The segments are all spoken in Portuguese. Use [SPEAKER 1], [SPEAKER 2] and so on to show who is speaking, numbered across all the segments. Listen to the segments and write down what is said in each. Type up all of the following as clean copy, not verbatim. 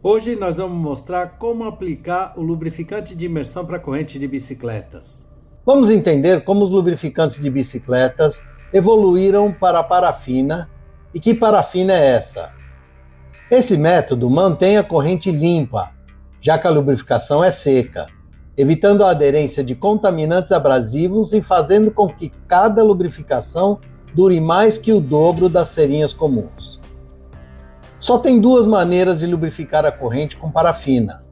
[SPEAKER 1] Hoje nós vamos mostrar como aplicar o lubrificante de imersão para corrente de bicicletas.
[SPEAKER 2] Vamos entender como os lubrificantes de bicicletas evoluíram para a parafina e que parafina é essa. Esse método mantém a corrente limpa, já que a lubrificação é seca, evitando a aderência de contaminantes abrasivos e fazendo com que cada lubrificação dure mais que o dobro das serinhas comuns. Só tem duas maneiras de lubrificar a corrente com parafina.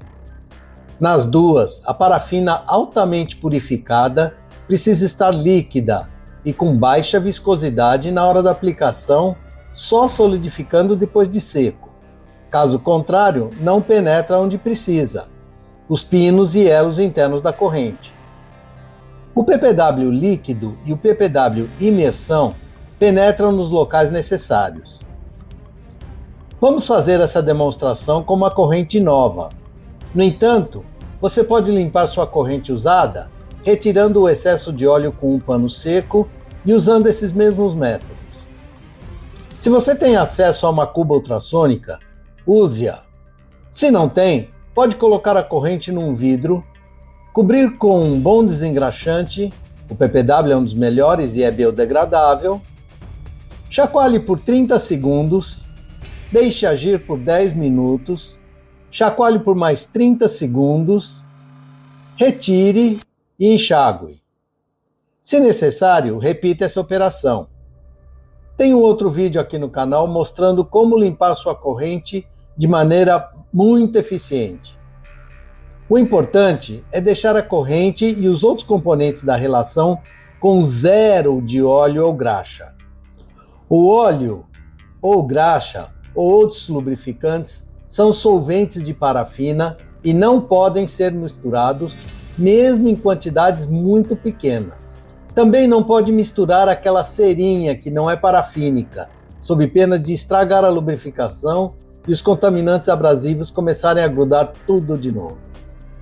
[SPEAKER 2] Nas duas, a parafina altamente purificada precisa estar líquida e com baixa viscosidade na hora da aplicação, só solidificando depois de seco. Caso contrário, não penetra onde precisa, os pinos e elos internos da corrente. O PPW líquido e o PPW imersão penetram nos locais necessários. Vamos fazer essa demonstração com uma corrente nova. No entanto, você pode limpar sua corrente usada retirando o excesso de óleo com um pano seco e usando esses mesmos métodos. Se você tem acesso a uma cuba ultrassônica, use-a. Se não tem, pode colocar a corrente num vidro, cobrir com um bom desengraxante, o PPW é um dos melhores e é biodegradável, chacoalhe por 30 segundos, deixe agir por 10 minutos, chacoalhe por mais 30 segundos, retire e enxague. Se necessário, repita essa operação. Tem um outro vídeo aqui no canal mostrando como limpar sua corrente de maneira muito eficiente. O importante é deixar a corrente e os outros componentes da relação com zero de óleo ou graxa. O óleo ou graxa ou outros lubrificantes são solventes de parafina e não podem ser misturados mesmo em quantidades muito pequenas. Também não pode misturar aquela cerinha que não é parafínica, sob pena de estragar a lubrificação e os contaminantes abrasivos começarem a grudar tudo de novo.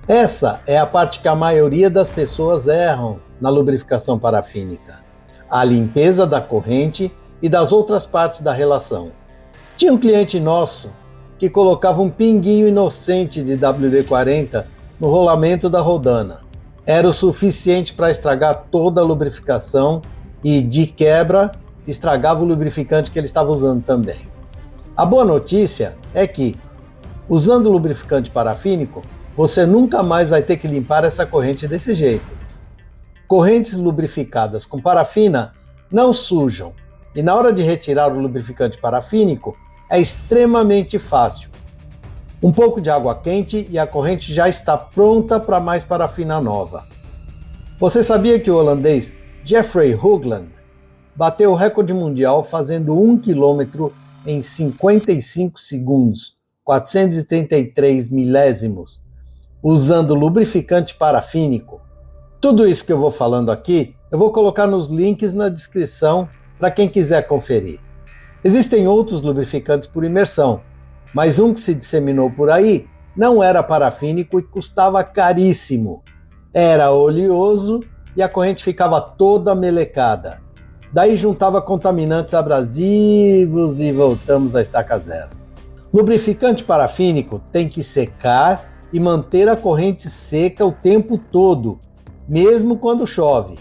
[SPEAKER 2] Essa é a parte que a maioria das pessoas erram na lubrificação parafínica: a limpeza da corrente e das outras partes da relação. Tinha um cliente nosso que colocava um pinguinho inocente de WD-40 no rolamento da rodana. Era o suficiente para estragar toda a lubrificação e, de quebra, estragava o lubrificante que ele estava usando também. A boa notícia é que, usando lubrificante parafínico, você nunca mais vai ter que limpar essa corrente desse jeito. Correntes lubrificadas com parafina não sujam, e na hora de retirar o lubrificante parafínico, é extremamente fácil. Um pouco de água quente e a corrente já está pronta para mais parafina nova. Você sabia que o holandês Jeffrey Hoogland bateu o recorde mundial fazendo 1 km em 55 segundos, 433 milésimos, usando lubrificante parafínico? Tudo isso que eu vou falando aqui, eu vou colocar nos links na descrição para quem quiser conferir. Existem outros lubrificantes por imersão, mas um que se disseminou por aí não era parafínico e custava caríssimo. Era oleoso e a corrente ficava toda melecada. Daí juntava contaminantes abrasivos e voltamos à estaca zero. Lubrificante parafínico tem que secar e manter a corrente seca o tempo todo, mesmo quando chove.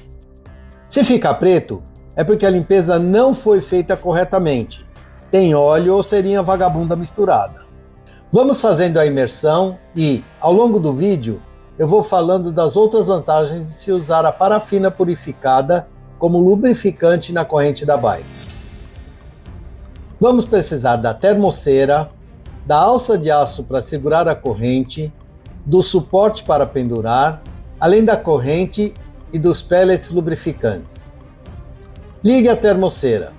[SPEAKER 2] Se fica preto, é porque a limpeza não foi feita corretamente. Tem óleo ou cerinha vagabunda misturada. Vamos fazendo a imersão e, ao longo do vídeo, eu vou falando das outras vantagens de se usar a parafina purificada como lubrificante na corrente da bike. Vamos precisar da termoceira, da alça de aço para segurar a corrente, do suporte para pendurar, além da corrente e dos pellets lubrificantes. Ligue a termoceira.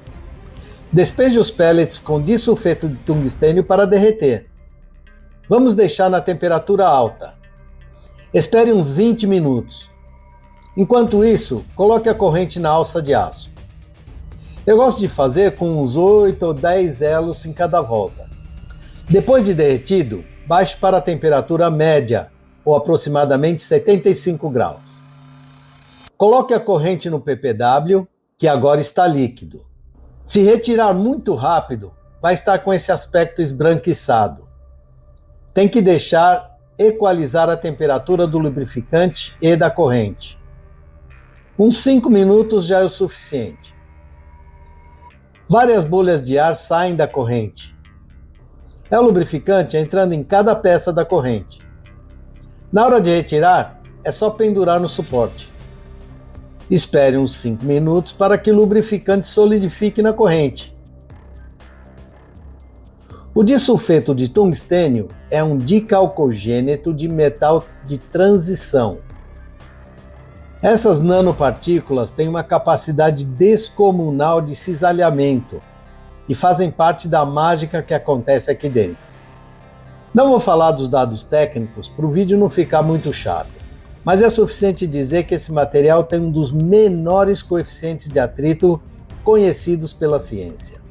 [SPEAKER 2] Despeje os pellets com disulfeto de tungstênio para derreter. Vamos deixar na temperatura alta. Espere uns 20 minutos. Enquanto isso, coloque a corrente na alça de aço. Eu gosto de fazer com uns 8 ou 10 elos em cada volta. Depois de derretido, baixe para a temperatura média, ou aproximadamente 75 graus. Coloque a corrente no PPW, que agora está líquido. Se retirar muito rápido, vai estar com esse aspecto esbranquiçado. tem que deixar equalizar a temperatura do lubrificante e da corrente. Uns 5 minutos já é o suficiente. Várias bolhas de ar saem da corrente. É o lubrificante entrando em cada peça da corrente. Na hora de retirar, é só pendurar no suporte. Espere uns 5 minutos para que o lubrificante solidifique na corrente. O disulfeto de tungstênio é um dicalcogêneto de metal de transição. Essas nanopartículas têm uma capacidade descomunal de cisalhamento e fazem parte da mágica que acontece aqui dentro. Não vou falar dos dados técnicos para o vídeo não ficar muito chato, mas é suficiente dizer que esse material tem um dos menores coeficientes de atrito conhecidos pela ciência.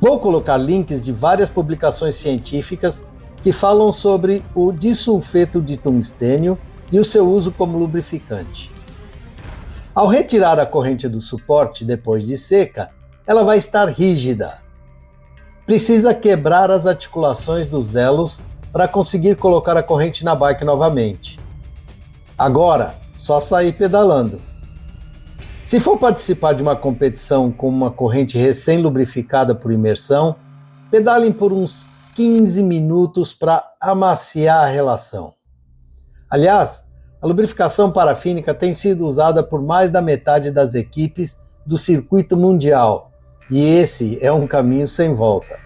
[SPEAKER 2] Vou colocar links de várias publicações científicas que falam sobre o disulfeto de tungstênio e o seu uso como lubrificante. Ao retirar a corrente do suporte depois de seca, ela vai estar rígida. Precisa quebrar as articulações dos elos para conseguir colocar a corrente na bike novamente. Agora, só sair pedalando. Se for participar de uma competição com uma corrente recém-lubrificada por imersão, pedalem por uns 15 minutos para amaciar a relação. Aliás, a lubrificação parafínica tem sido usada por mais da metade das equipes do circuito mundial, e esse é um caminho sem volta.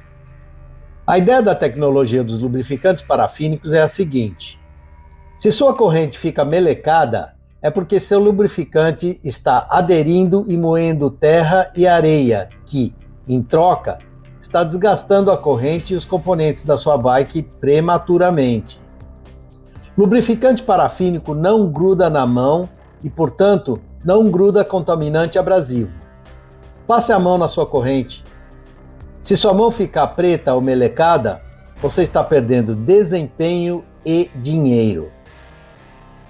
[SPEAKER 2] A ideia da tecnologia dos lubrificantes parafínicos é a seguinte: se sua corrente fica melecada, é porque seu lubrificante está aderindo e moendo terra e areia, que, em troca, está desgastando a corrente e os componentes da sua bike prematuramente. Lubrificante parafínico não gruda na mão e, portanto, não gruda contaminante abrasivo. Passe a mão na sua corrente. Se sua mão ficar preta ou melecada, você está perdendo desempenho e dinheiro.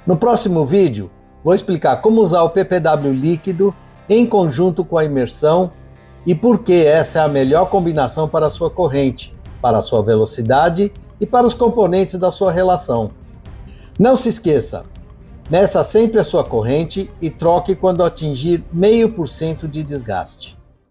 [SPEAKER 2] No próximo vídeo, vou explicar como usar o PPW líquido em conjunto com a imersão e por que essa é a melhor combinação para a sua corrente, para a sua velocidade e para os componentes da sua relação. Não se esqueça, meça sempre a sua corrente e troque quando atingir 0,5% de desgaste.